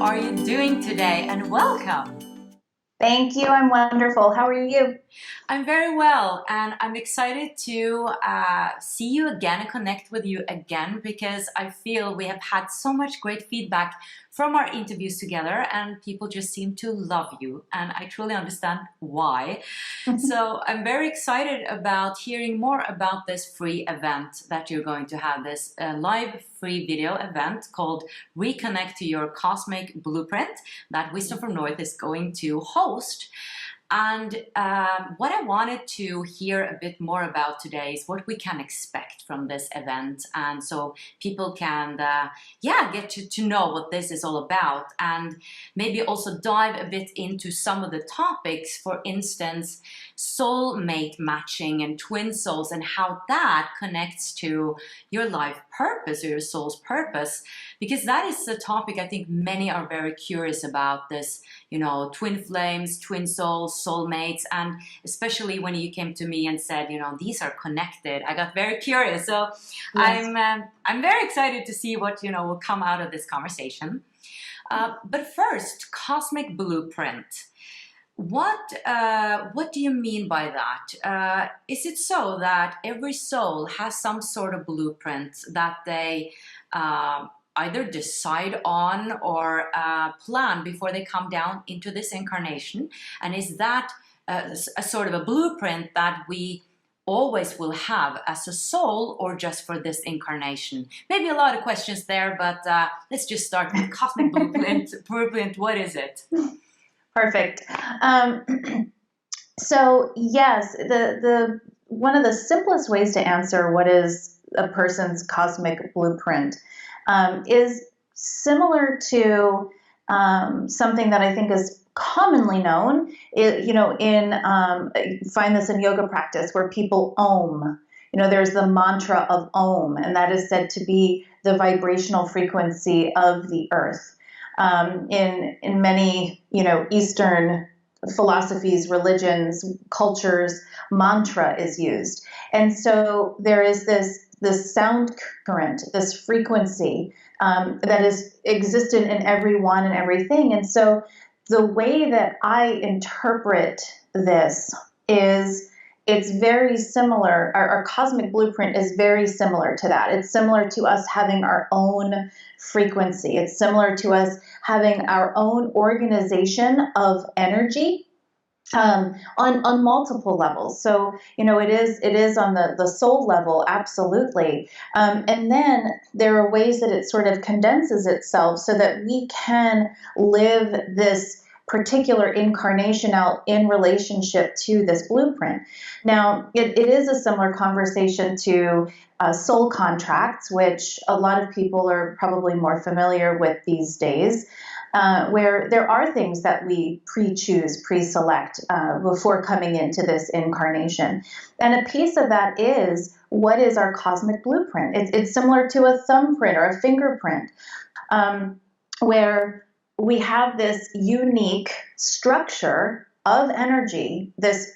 are you doing today? And welcome. Thank you. I'm wonderful. How are you? I'm very well, and I'm excited to see you again and connect with you again, because I feel we have had so much great feedback from our interviews together, and people just seem to love you, and I truly understand why. So I'm very excited about hearing more about this free event that you're going to have, this live free video event called Reconnect to Your Cosmic Blueprint that Wisdom from North is going to host. And what I wanted to hear a bit more about today is what we can expect from this event, and so people can get to know what this is all about, and maybe also dive a bit into some of the topics, for instance, soulmate matching and twin souls, and how that connects to your life purpose or your soul's purpose, because that is a topic I think many are very curious about, this, you know, twin flames, twin souls, soulmates, and especially when you came to me and said, you know, these are connected, I got very curious. So yes. I'm very excited to see what, you know, will come out of this conversation. But first, cosmic blueprint. What do you mean by that? Is it so that every soul has some sort of blueprint that they either decide on or plan before they come down into this incarnation? And is that a sort of a blueprint that we always will have as a soul, or just for this incarnation? Maybe a lot of questions there, but let's just start with cosmic blueprint. Blueprint, what is it? Perfect. So yes, the one of the simplest ways to answer what is a person's cosmic blueprint is similar to something that I think is commonly known. Find this in yoga practice where people Om. You know, there's the mantra of Om, and that is said to be the vibrational frequency of the earth. In many, Eastern philosophies, religions, cultures, mantra is used. And so there is this sound current, this frequency that is existent in everyone and everything. And so the way that I interpret this is it's very similar. Our cosmic blueprint is very similar to that. It's similar to us having our own frequency. It's similar to us having our own organization of energy on multiple levels. So, it is on the soul level, absolutely. And then there are ways that it sort of condenses itself so that we can live this particular incarnation out in relationship to this blueprint. Now, it is a similar conversation to soul contracts, which a lot of people are probably more familiar with these days, where there are things that we pre-choose, pre-select before coming into this incarnation. And a piece of that is, what is our cosmic blueprint? It's similar to a thumbprint or a fingerprint, where we have this unique structure of energy, this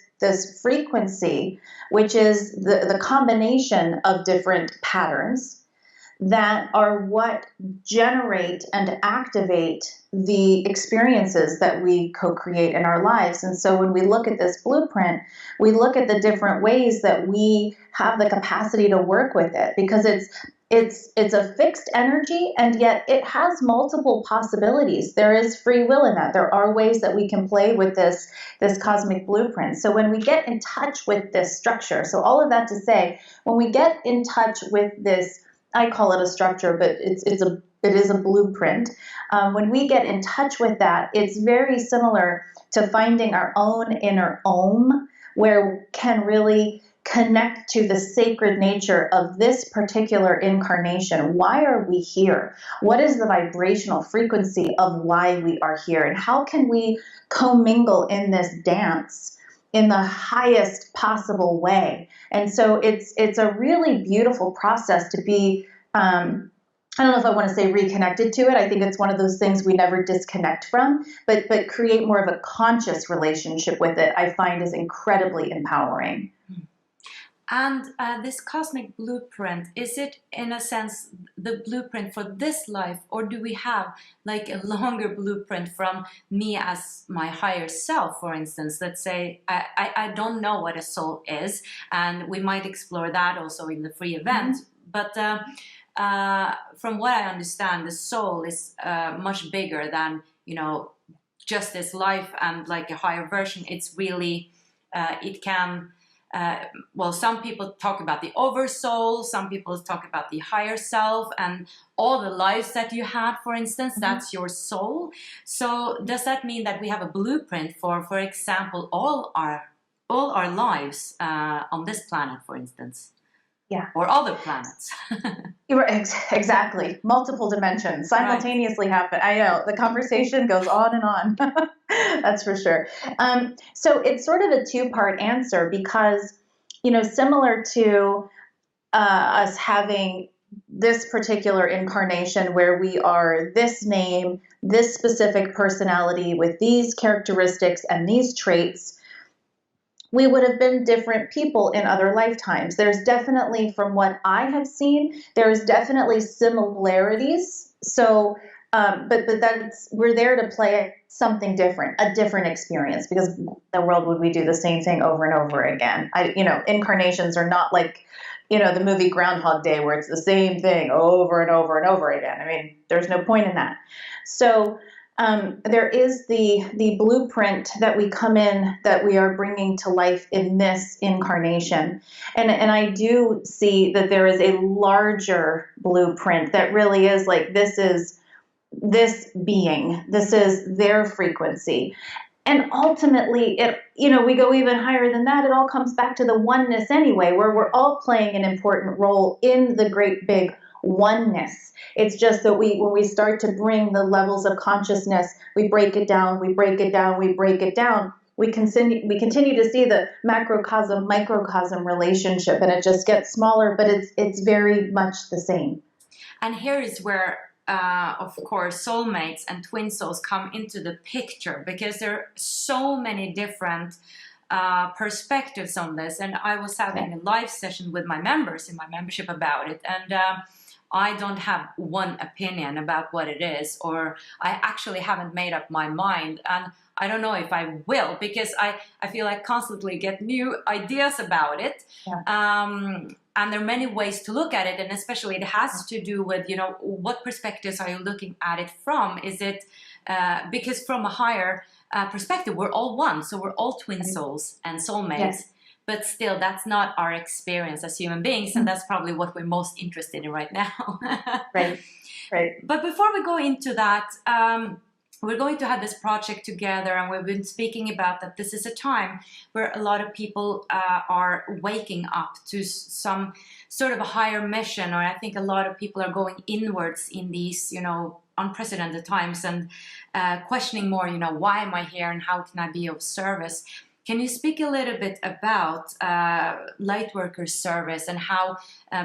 frequency, which is the combination of different patterns that are what generate and activate the experiences that we co-create in our lives. And so when we look at this blueprint, we look at the different ways that we have the capacity to work with it, because it's a fixed energy, and yet it has multiple possibilities. There is free will in that. There are ways that we can play with this cosmic blueprint. So when we get in touch with this structure, so all of that to say, when we get in touch with this, I call it a structure, but it is a blueprint. When we get in touch with that, it's very similar to finding our own inner Om, where we can really connect to the sacred nature of this particular incarnation. Why are we here? What is the vibrational frequency of why we are here? And how can we commingle in this dance in the highest possible way? And so it's a really beautiful process to be, I don't know if I want to say reconnected to it. I think it's one of those things we never disconnect from, but create more of a conscious relationship with it, I find is incredibly empowering. And this cosmic blueprint, is it in a sense the blueprint for this life, or do we have like a longer blueprint from me as my higher self, for instance? Let's say I don't know what a soul is, and we might explore that also in the free event. But from what I understand, the soul is much bigger than, you know, just this life and like a higher version. It's really, it can, well, some people talk about the oversoul, some people talk about the higher self, and all the lives that you had, for instance, that's your soul. So does that mean that we have a blueprint for example, all our lives on this planet, for instance? Yeah. Or other planets. Exactly. Multiple dimensions simultaneously happen. I know the conversation goes on and on. That's for sure. So it's sort of a two-part answer because, you know, similar to us having this particular incarnation where we are this name, this specific personality with these characteristics and these traits, we would have been different people in other lifetimes. There's definitely, from what I have seen, there's definitely similarities. So, but that's, we're there to play something different, a different experience, because the world would we do the same thing over and over again. You know, incarnations are not like, you know, the movie Groundhog Day where it's the same thing over and over and over again. I mean, there's no point in that. So, there is the blueprint that we come in, that we are bringing to life in this incarnation. And I do see that there is a larger blueprint that really is like, this is this being, this is their frequency. And ultimately, it, you know, we go even higher than that. It all comes back to the oneness anyway, where we're all playing an important role in the great big oneness. It's just that when we start to bring the levels of consciousness, we break it down, we break it down, we break it down. We continue to see the macrocosm, microcosm relationship, and it just gets smaller, but it's very much the same. And here is where, of course, soulmates and twin souls come into the picture, because there are so many different perspectives on this. And I was having a live session with my members in my membership about it, and I don't have one opinion about what it is, or I actually haven't made up my mind, and I don't know if I will, because I feel I constantly get new ideas about it. And there are many ways to look at it, and especially it has to do with, you know, what perspectives are you looking at it from? Is it because from a higher perspective, we're all one, so we're all twin souls and soulmates. But still, that's not our experience as human beings, and that's probably what we're most interested in right now. Right. But before we go into that, we're going to have this project together, and we've been speaking about that this is a time where a lot of people are waking up to some sort of a higher mission, or I think a lot of people are going inwards in these, you know, unprecedented times, and questioning more, you know, why am I here and how can I be of service? Can you speak a little bit about Lightworker service and how,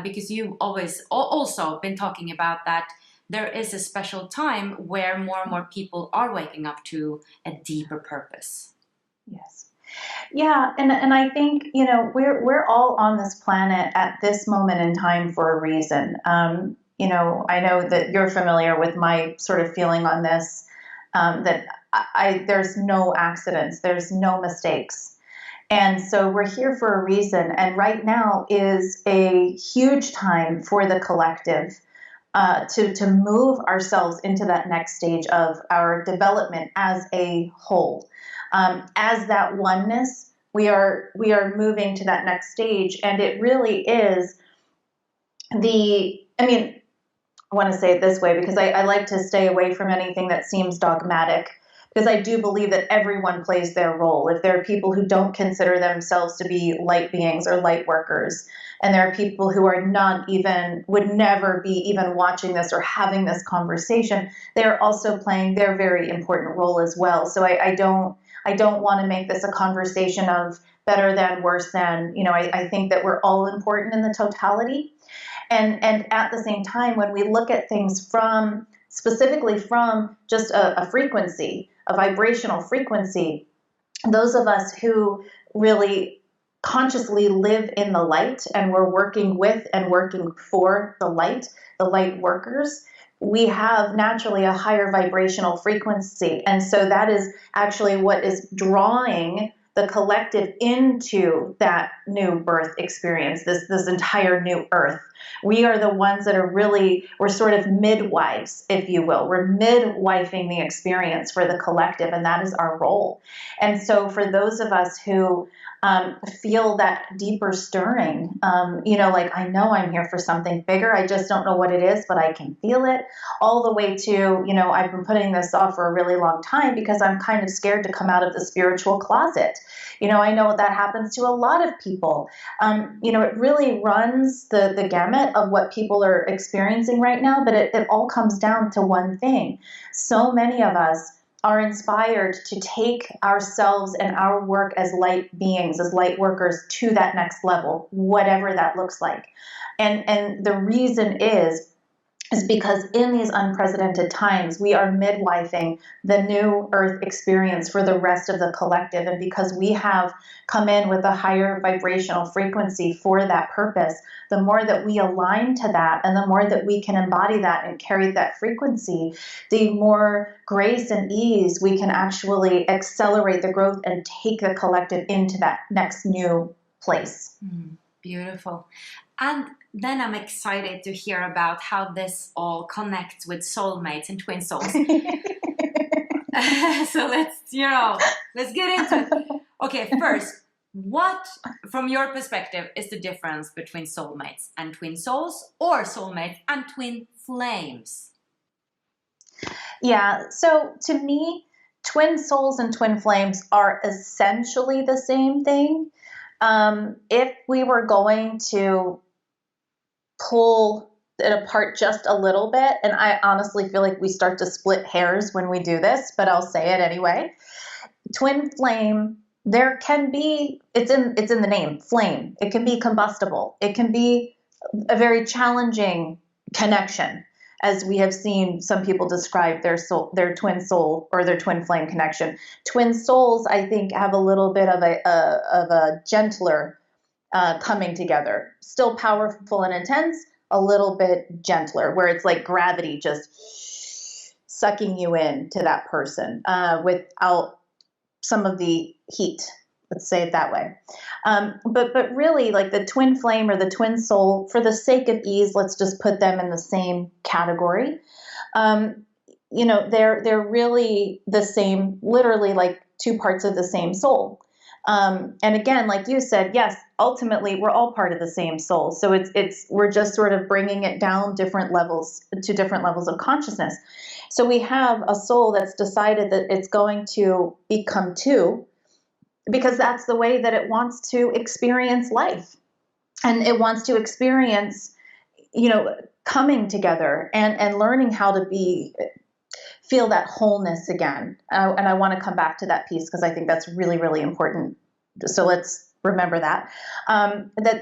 because you've always also been talking about that there is a special time where more and more people are waking up to a deeper purpose. Yes. Yeah, and I think, you know, we're all on this planet at this moment in time for a reason. You know, I know that you're familiar with my sort of feeling on this, that there's no accidents, there's no mistakes. And so we're here for a reason. And right now is a huge time for the collective to move ourselves into that next stage of our development as a whole. As that oneness, we are moving to that next stage. And it really is I want to say it this way because I like to stay away from anything that seems dogmatic, because I do believe that everyone plays their role. If there are people who don't consider themselves to be light beings or light workers, and there are people who are would never be even watching this or having this conversation, they're also playing their very important role as well. So I don't want to make this a conversation of better than, worse than. You know, I think that we're all important in the totality. And at the same time, when we look at things specifically from just a frequency, a vibrational frequency, those of us who really consciously live in the light and we're working with and working for the light workers, we have naturally a higher vibrational frequency. And so that is actually what is drawing the collective into that new birth experience, this entire new earth. We are the ones that are really, we're sort of midwives, if you will. We're midwifing the experience for the collective, and that is our role. And so for those of us who feel that deeper stirring, like, I know I'm here for something bigger. I just don't know what it is, but I can feel it, all the way to, I've been putting this off for a really long time because I'm kind of scared to come out of the spiritual closet. I know that happens to a lot of people. It really runs the gamut of what people are experiencing right now, but it all comes down to one thing. So many of us are inspired to take ourselves and our work as light beings, as light workers, to that next level, whatever that looks like. And the reason is because in these unprecedented times, we are midwifing the new earth experience for the rest of the collective. And because we have come in with a higher vibrational frequency for that purpose, the more that we align to that and the more that we can embody that and carry that frequency, the more grace and ease we can actually accelerate the growth and take the collective into that next new place. Beautiful. And then I'm excited to hear about how this all connects with soulmates and twin souls. So let's get into it. Okay, first, what, from your perspective, is the difference between soulmates and twin souls, or soulmates and twin flames? Yeah, so to me, twin souls and twin flames are essentially the same thing. If we were going to pull it apart just a little bit, and I honestly feel like we start to split hairs when we do this, but I'll say it anyway. Twin flame, there can be, it's in the name, flame. It can be combustible. It can be a very challenging connection, as we have seen some people describe their twin soul or their twin flame connection. Twin souls, I think, have a little bit of a gentler coming together. Still powerful and intense, a little bit gentler, where it's like gravity just sucking you in to that person without some of the heat. Let's say it that way. But really, like the twin flame or the twin soul, for the sake of ease, let's just put them in the same category. They're really the same, literally like two parts of the same soul. And again, like you said, yes, ultimately we're all part of the same soul. So we're just sort of bringing it down different levels of consciousness. So we have a soul that's decided that it's going to become two, because that's the way that it wants to experience life. And it wants to experience, coming together and learning how to feel that wholeness again. And I want to come back to that piece because I think that's really, really important. So let's remember that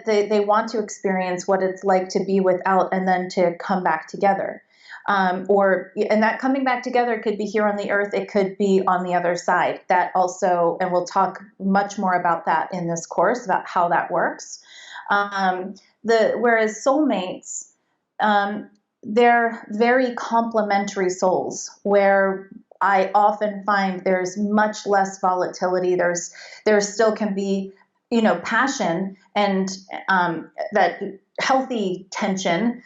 they want to experience what it's like to be without and then to come back together. And that coming back together could be here on the earth. It could be on the other side. That also, and we'll talk much more about that in this course, about how that works. Whereas soulmates, they're very complementary souls, where I often find there's much less volatility. There still can be, passion and that healthy tension,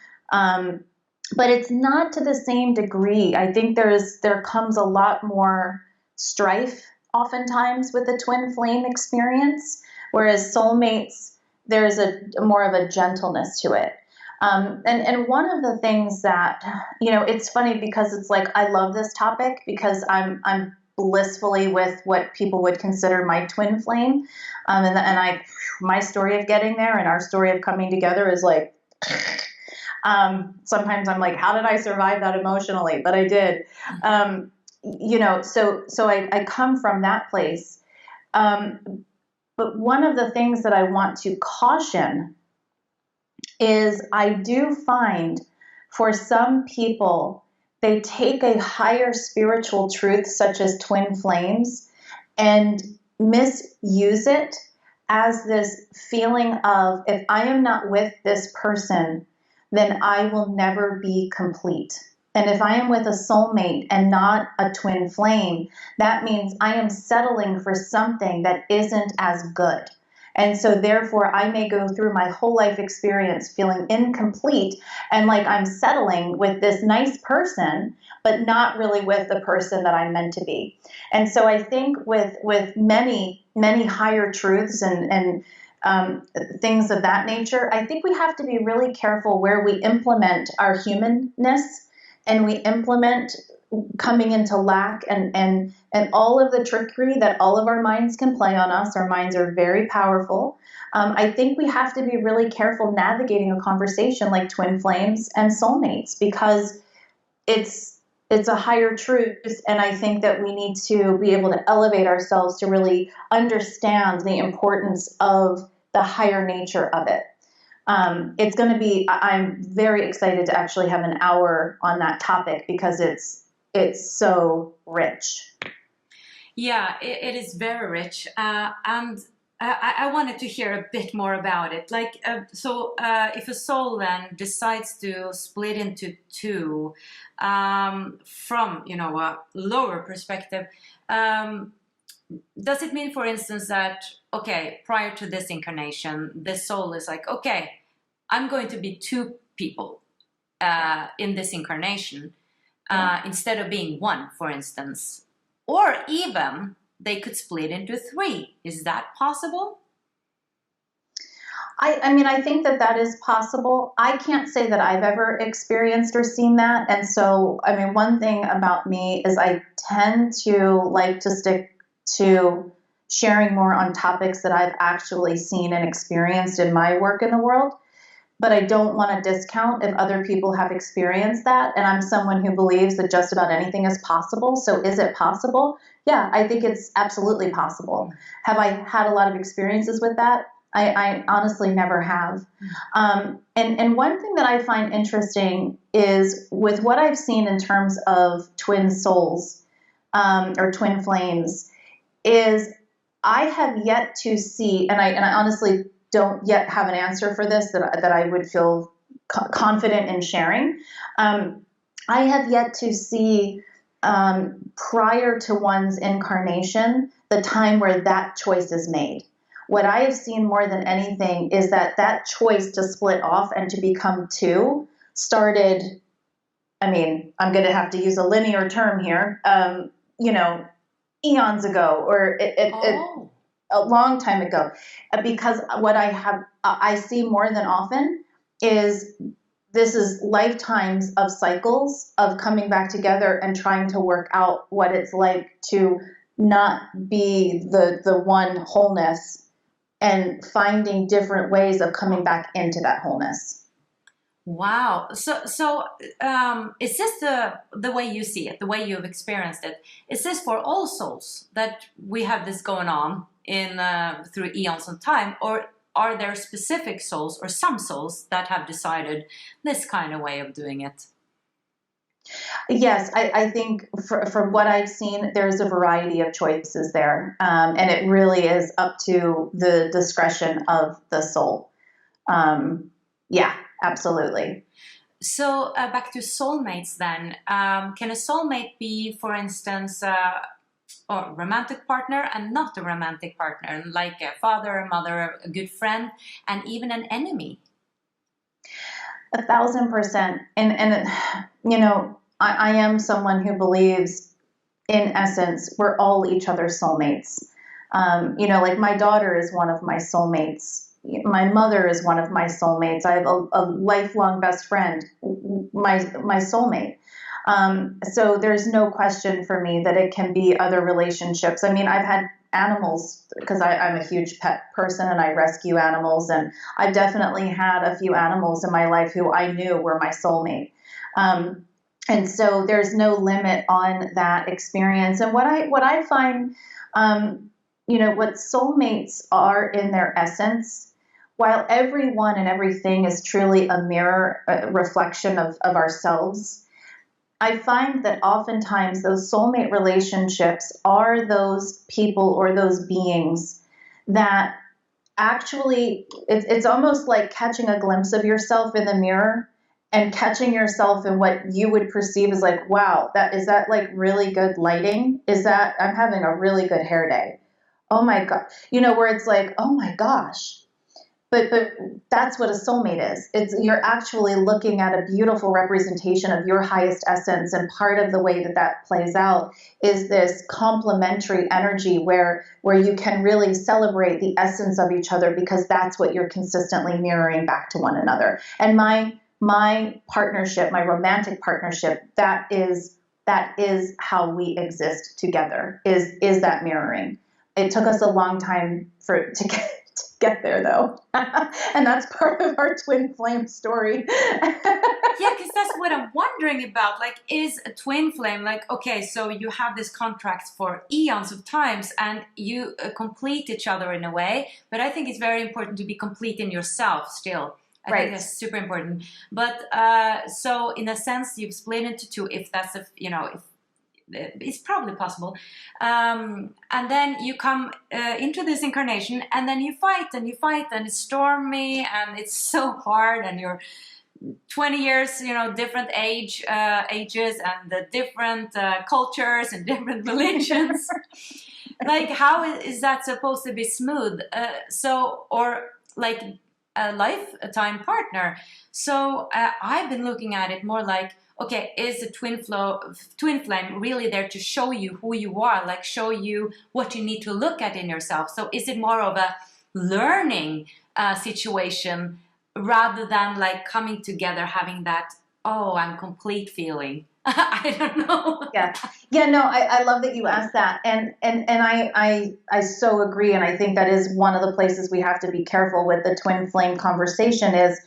but it's not to the same degree. I think there comes a lot more strife oftentimes with the twin flame experience, whereas soulmates, there's more of a gentleness to it. And one of the things that, it's funny because it's like, I love this topic because I'm blissfully with what people would consider my twin flame. My story of getting there and our story of coming together is like, sometimes I'm like, how did I survive that emotionally? But I did. So I come from that place. But one of the things that I want to caution is I do find for some people, they take a higher spiritual truth such as twin flames and misuse it as this feeling of, if I am not with this person, then I will never be complete. And if I am with a soulmate and not a twin flame, that means I am settling for something that isn't as good. And so therefore I may go through my whole life experience feeling incomplete and like I'm settling with this nice person, but not really with the person that I'm meant to be. And so I think with many higher truths and things of that nature, I think we have to be really careful where we implement our humanness and we implement coming into lack and all of the trickery that all of our minds can play on us. Our minds are very powerful. I think we have to be really careful navigating a conversation like twin flames and soulmates, because it's a higher truth, and I think that we need to be able to elevate ourselves to really understand the importance of the higher nature of it. It's going to be, I'm very excited to actually have an hour on that topic because it's so rich. Yeah, it is very rich. And I wanted to hear a bit more about it. Like, if a soul then decides to split into two, from, a lower perspective, does it mean, for instance, that, okay, prior to this incarnation, this soul is like, okay, I'm going to be two people in this incarnation, instead of being one, for instance? Or even they could split into three. Is that possible? I mean, I think that is possible. I can't say that I've ever experienced or seen that. And so, I mean, one thing about me is I tend to like to stick to sharing more on topics that I've actually seen and experienced in my work in the world. But I don't want to discount if other people have experienced that. And I'm someone who believes that just about anything is possible. So is it possible? Yeah, I think it's absolutely possible. Have I had a lot of experiences with that? I honestly never have. And one thing that I find interesting is with what I've seen in terms of twin souls or twin flames is I have yet to see, and I honestly don't yet have an answer for this that I would feel confident in sharing. I have yet to see prior to one's incarnation the time where that choice is made. What I have seen more than anything is that choice to split off and to become two started, I mean, I'm going to have to use a linear term here, eons ago, or a long time ago, because what I see more than often is this is lifetimes of cycles of coming back together and trying to work out what it's like to not be the one wholeness and finding different ways of coming back into that wholeness. Wow. So is this the way you see it, the way you've experienced it? Is this for all souls that we have this going on in through eons of time, or are there specific souls or some souls that have decided this kind of way of doing it? Yes, I think from what I've seen, there's a variety of choices there, and it really is up to the discretion of the soul. Yeah, absolutely. So back to soulmates then. Can a soulmate be, for instance, a romantic partner and not a romantic partner, like a father, a mother, a good friend, and even an enemy? 1,000%. And I am someone who believes, in essence, we're all each other's soulmates. Like my daughter is one of my soulmates. My mother is one of my soulmates. I have a lifelong best friend, my soulmate. So there's no question for me that it can be other relationships. I mean, I've had animals because I'm a huge pet person and I rescue animals. And I've definitely had a few animals in my life who I knew were my soulmate. And so there's no limit on that experience. And what I find, what soulmates are in their essence, while everyone and everything is truly a mirror, a reflection of ourselves, I find that oftentimes those soulmate relationships are those people or those beings that actually, it's almost like catching a glimpse of yourself in the mirror and catching yourself in what you would perceive as like, wow, is that like really good lighting? Is that, I'm having a really good hair day. Oh my God. Where it's like, oh my gosh. But that's what a soulmate is. You're actually looking at a beautiful representation of your highest essence, and part of the way that plays out is this complementary energy where you can really celebrate the essence of each other, because that's what you're consistently mirroring back to one another. And my partnership, my romantic partnership, that is how we exist together. Is that mirroring? It took us a long time to get there, though. And that's part of our twin flame story. Yeah, because that's what I'm wondering about. Like, is a twin flame like, okay, so you have this contract for eons of times and you complete each other in a way, but I think it's very important to be complete in yourself still. I think that's super important. But so in a sense, you've split into two, if that's if it's probably possible. And then you come into this incarnation, and then you fight, and it's stormy, and it's so hard, and you're 20 years, different ages, and the different cultures and different religions. Like, how is that supposed to be smooth? Or like a lifetime partner. So I've been looking at it more like, okay, is the twin flame really there to show you who you are, like show you what you need to look at in yourself? So is it more of a learning situation rather than like coming together, having that, oh, I'm complete feeling? I don't know. No, I love that you asked that. And I so agree. And I think that is one of the places we have to be careful with the twin flame conversation, is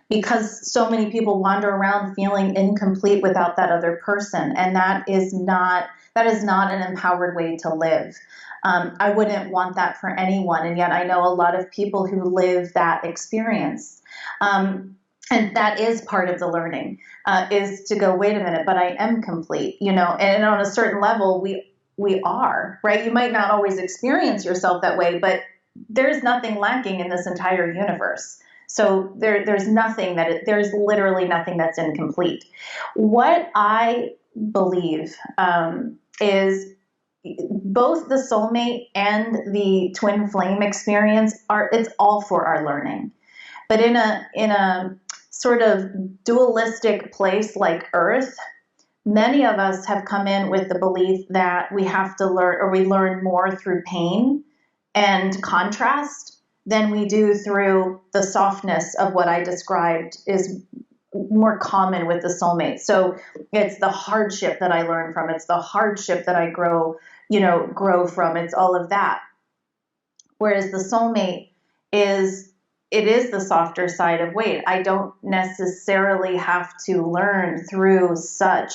because so many people wander around feeling incomplete without that other person. And that is not an empowered way to live. I wouldn't want that for anyone. And yet I know a lot of people who live that experience. And that is part of the learning, is to go, wait a minute, but I am complete, and on a certain level, we are, right? You might not always experience yourself that way, but there's nothing lacking in this entire universe. So there's literally nothing that's incomplete. What I believe is both the soulmate and the twin flame experience it's all for our learning. But in a sort of dualistic place like Earth, many of us have come in with the belief that we have to learn, or we learn more through pain and contrast than we do through the softness of what I described is more common with the soulmate. So it's the hardship that I learn from. It's the hardship that I grow from. It's all of that. Whereas the soulmate is the softer side of, wait, I don't necessarily have to learn through such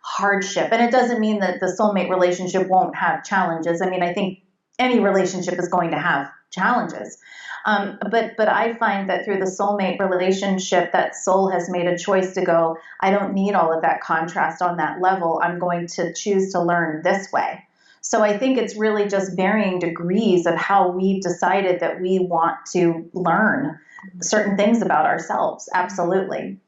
hardship. And it doesn't mean that the soulmate relationship won't have challenges. I mean, I think any relationship is going to have challenges. But I find that through the soulmate relationship, that soul has made a choice to go, I don't need all of that contrast on that level. I'm going to choose to learn this way. So I think it's really just varying degrees of how we've decided that we want to learn certain things about ourselves. Absolutely.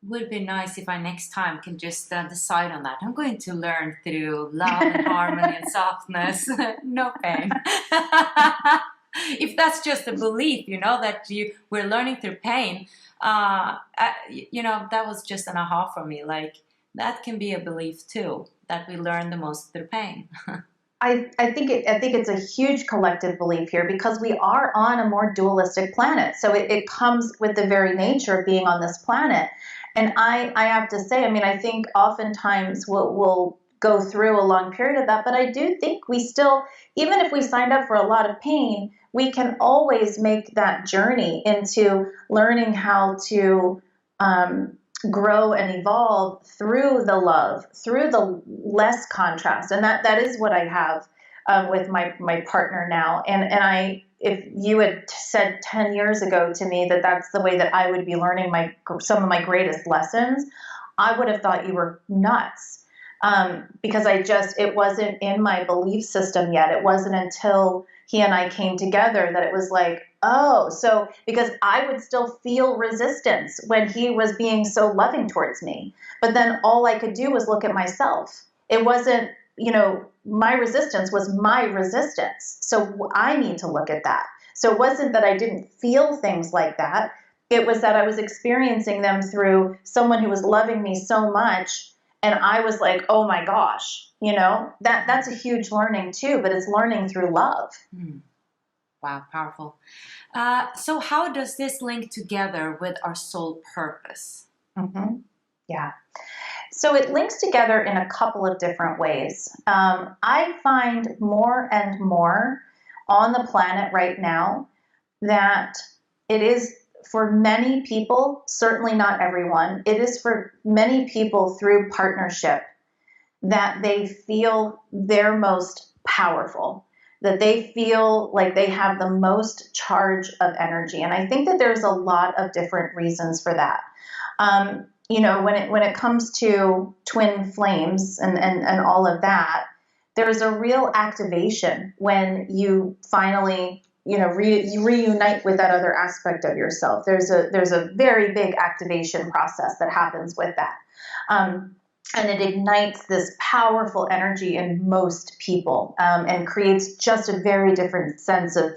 Would be nice if I next time can just decide on that. I'm going to learn through love and harmony and softness. No pain. If that's just a belief, that we're learning through pain, that was just an aha for me. Like, that can be a belief too, that we learn the most through pain. I think it's a huge collective belief here, because we are on a more dualistic planet. So it comes with the very nature of being on this planet. And I have to say, I mean, I think oftentimes we'll go through a long period of that, but I do think we still, even if we signed up for a lot of pain, we can always make that journey into learning how to grow and evolve through the love, through the less contrast. And that is what I have with my partner now. And if you had said 10 years ago to me that that's the way that I would be learning some of my greatest lessons, I would have thought you were nuts. Because it wasn't in my belief system yet. It wasn't until he and I came together, that it was like, oh, so because I would still feel resistance when he was being so loving towards me. But then all I could do was look at myself. It wasn't, my resistance was my resistance. So I need to look at that. So it wasn't that I didn't feel things like that. It was that I was experiencing them through someone who was loving me so much. And I was like, oh my gosh, that's a huge learning too, but it's learning through love. Wow, powerful. So how does this link together with our soul purpose? Yeah. So it links together in a couple of different ways. I find more and more on the planet right now that it is for many people, certainly not everyone, it is for many people through partnership that they feel their most powerful, that they feel like they have the most charge of energy. And I think that there's a lot of different reasons for that. When it comes to twin flames and all of that, there's a real activation when you finally you reunite with that other aspect of yourself. There's a very big activation process that happens with that. And it ignites this powerful energy in most people, and creates just a very different sense of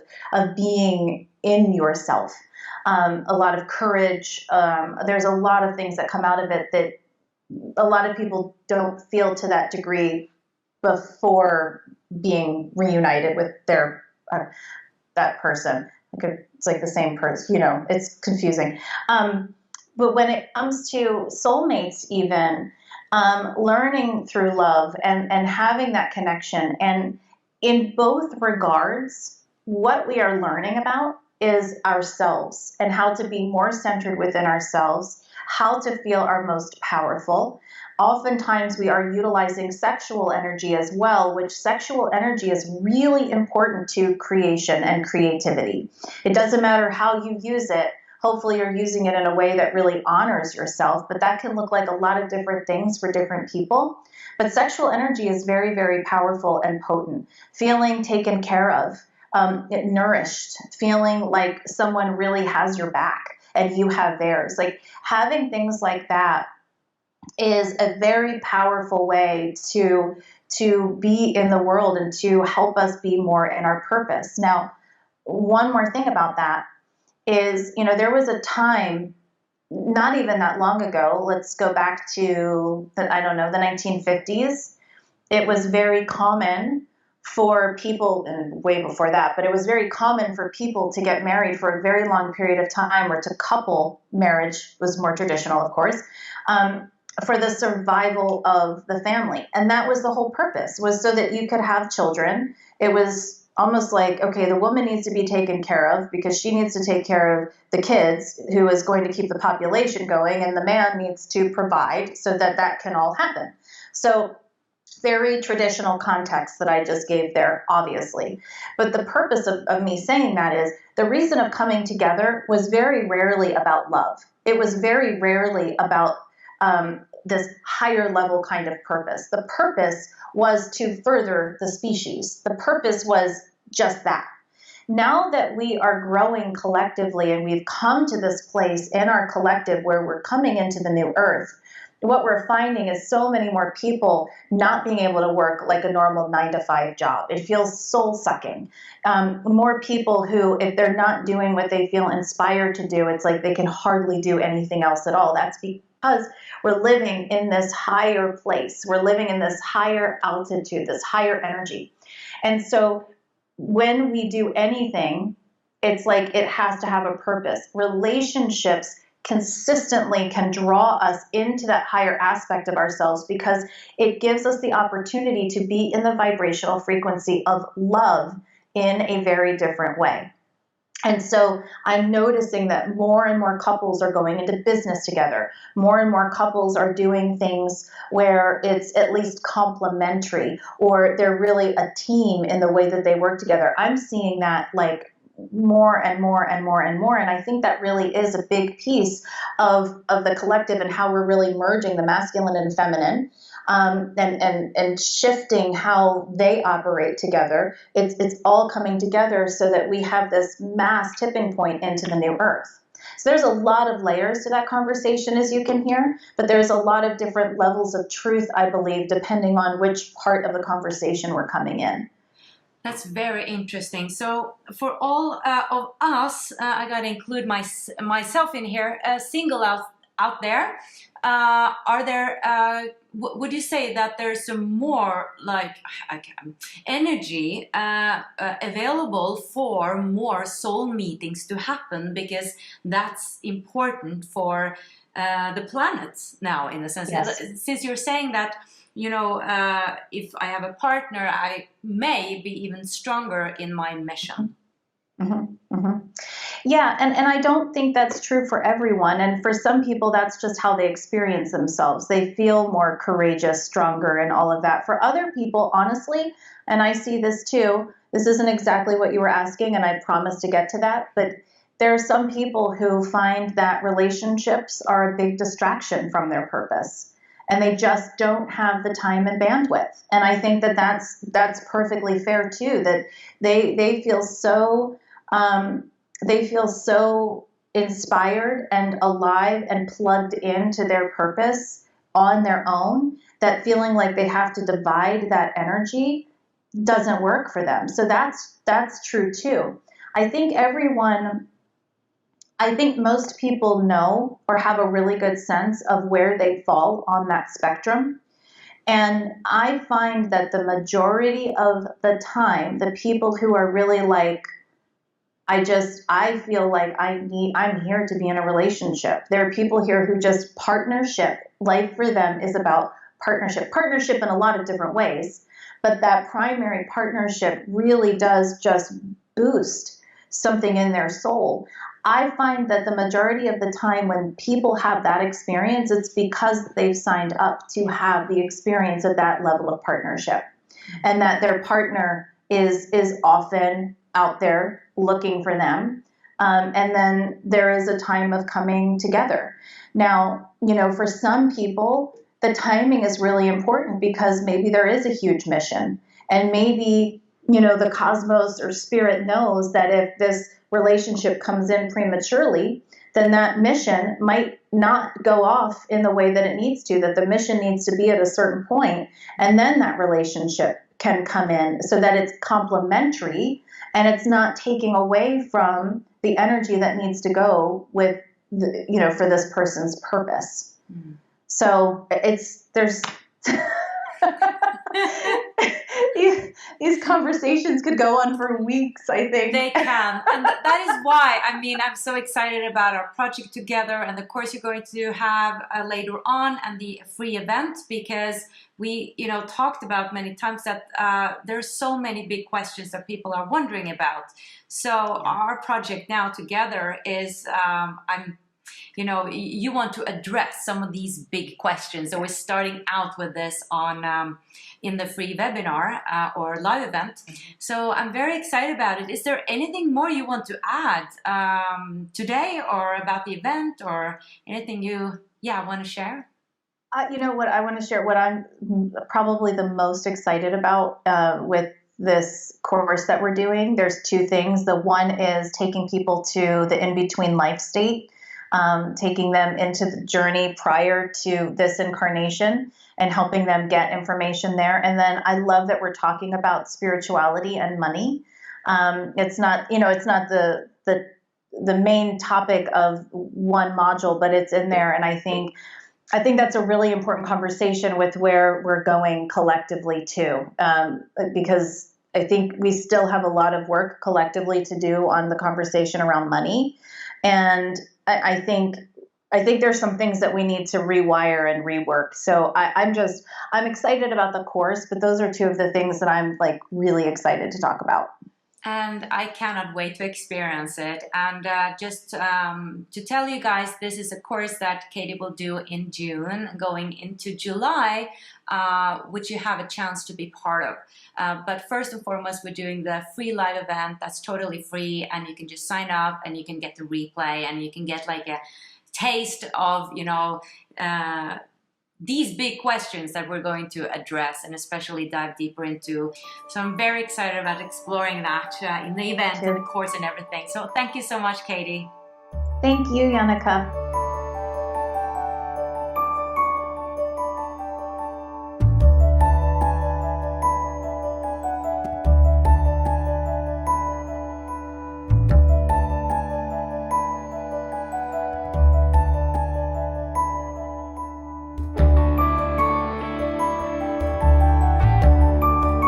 being in yourself. A lot of courage. There's a lot of things that come out of it that a lot of people don't feel to that degree before being reunited with their that person. It's like the same person, it's confusing. But when it comes to soulmates, even learning through love and having that connection, and in both regards, what we are learning about is ourselves and how to be more centered within ourselves, how to feel our most powerful. Oftentimes we are utilizing sexual energy as well, which sexual energy is really important to creation and creativity. It doesn't matter how you use it. Hopefully you're using it in a way that really honors yourself, but that can look like a lot of different things for different people. But sexual energy is very, very powerful and potent. Feeling taken care of, nourished, feeling like someone really has your back and you have theirs. Like having things like that is a very powerful way to be in the world and to help us be more in our purpose. Now, one more thing about that is, there was a time, not even that long ago, let's go back to, the 1950s. It was very common for people, and way before that, but it was very common for people to get married for a very long period of time, or to couple. Marriage was more traditional, of course, for the survival of the family. And that was the whole purpose, was so that you could have children. It was almost like, okay, the woman needs to be taken care of because she needs to take care of the kids, who is going to keep the population going, and the man needs to provide so that that can all happen. So very traditional context that I just gave there, obviously. But the purpose of me saying that is the reason of coming together was very rarely about love. It was very rarely about this higher level kind of purpose. The purpose was to further the species. The purpose was just that. Now that we are growing collectively and we've come to this place in our collective where we're coming into the new earth, what we're finding is so many more people not being able to work like a normal 9-to-5 job. It feels soul sucking. More people who, if they're not doing what they feel inspired to do, it's like they can hardly do anything else at all. That's because we're living in this higher place. We're living in this higher altitude, this higher energy. And so when we do anything, it's like it has to have a purpose. Relationships consistently can draw us into that higher aspect of ourselves because it gives us the opportunity to be in the vibrational frequency of love in a very different way. And so I'm noticing that more and more couples are going into business together. More and more couples are doing things where it's at least complementary, or they're really a team in the way that they work together. I'm seeing that like more and more and more and more. And I think that really is a big piece of the collective and how we're really merging the masculine and feminine. and shifting how they operate together. It's all coming together so that we have this mass tipping point into the new earth. So there's a lot of layers to that conversation, as you can hear, but there's a lot of different levels of truth, I believe, depending on which part of the conversation we're coming in. That's very interesting. So for all of us, I got to include myself in here, single out there, are there, would you say that there's some more like energy available for more soul meetings to happen, because that's important for the planet now, in a sense? Yes. Since you're saying that, you know, if I have a partner, I may be even stronger in my mission. Mm-hmm, mm-hmm. Yeah, and I don't think that's true for everyone. And for some people, that's just how they experience themselves. They feel more courageous, stronger, and all of that. For other people, honestly, and I see this too, this isn't exactly what you were asking, and I promise to get to that, but there are some people who find that relationships are a big distraction from their purpose, and they just don't have the time and bandwidth. And I think that that's perfectly fair too, that they feel so inspired and alive and plugged into their purpose on their own, that feeling like they have to divide that energy doesn't work for them. So that's true too. I think most people know or have a really good sense of where they fall on that spectrum. And I find that the majority of the time, the people who are really like, I feel like I'm here to be in a relationship. There are people here who just partnership. Life for them is about partnership in a lot of different ways. But that primary partnership really does just boost something in their soul. I find that the majority of the time when people have that experience, it's because they've signed up to have the experience of that level of partnership, and that their partner is often out there looking for them. And then there is a time of coming together. Now, you know, for some people, the timing is really important because maybe there is a huge mission, and maybe, you know, the cosmos or spirit knows that if this relationship comes in prematurely, then that mission might not go off in the way that it needs to, that the mission needs to be at a certain point, and then that relationship can come in so that it's complementary and it's not taking away from the energy that needs to go with the, you know, for this person's purpose. Mm. So there's these conversations could go on for weeks, I think. They can. And that is why, I mean, I'm so excited about our project together and the course you're going to have later on, and the free event, because we, you know, talked about many times that there's so many big questions that people are wondering about. So our project now together is, you know, you want to address some of these big questions. So we're starting out with this on in the free webinar or live event. So I'm very excited about it. Is there anything more you want to add today, or about the event, or anything you want to share? You know what I want to share, what I'm probably the most excited about with this course that we're doing. There's two things. The one is taking people to the in-between life state, taking them into the journey prior to this incarnation and helping them get information there. And then I love that we're talking about spirituality and money. It's not, you know, it's not the main topic of one module, but it's in there. And I think that's a really important conversation with where we're going collectively too, because I think we still have a lot of work collectively to do on the conversation around money. And I think there's some things that we need to rewire and rework. So I'm excited about the course, but those are two of the things that I'm like really excited to talk about. And I cannot wait to experience it. And just to tell you guys, this is a course that Katy will do in June, going into July, which you have a chance to be part of. But first and foremost, we're doing the free live event that's totally free, and you can just sign up and you can get the replay, and you can get like a taste of, you know, these big questions that we're going to address and especially dive deeper into. So I'm very excited about exploring that in the event and the course and everything. So thank you so much, Katy. Thank you, Jannecke.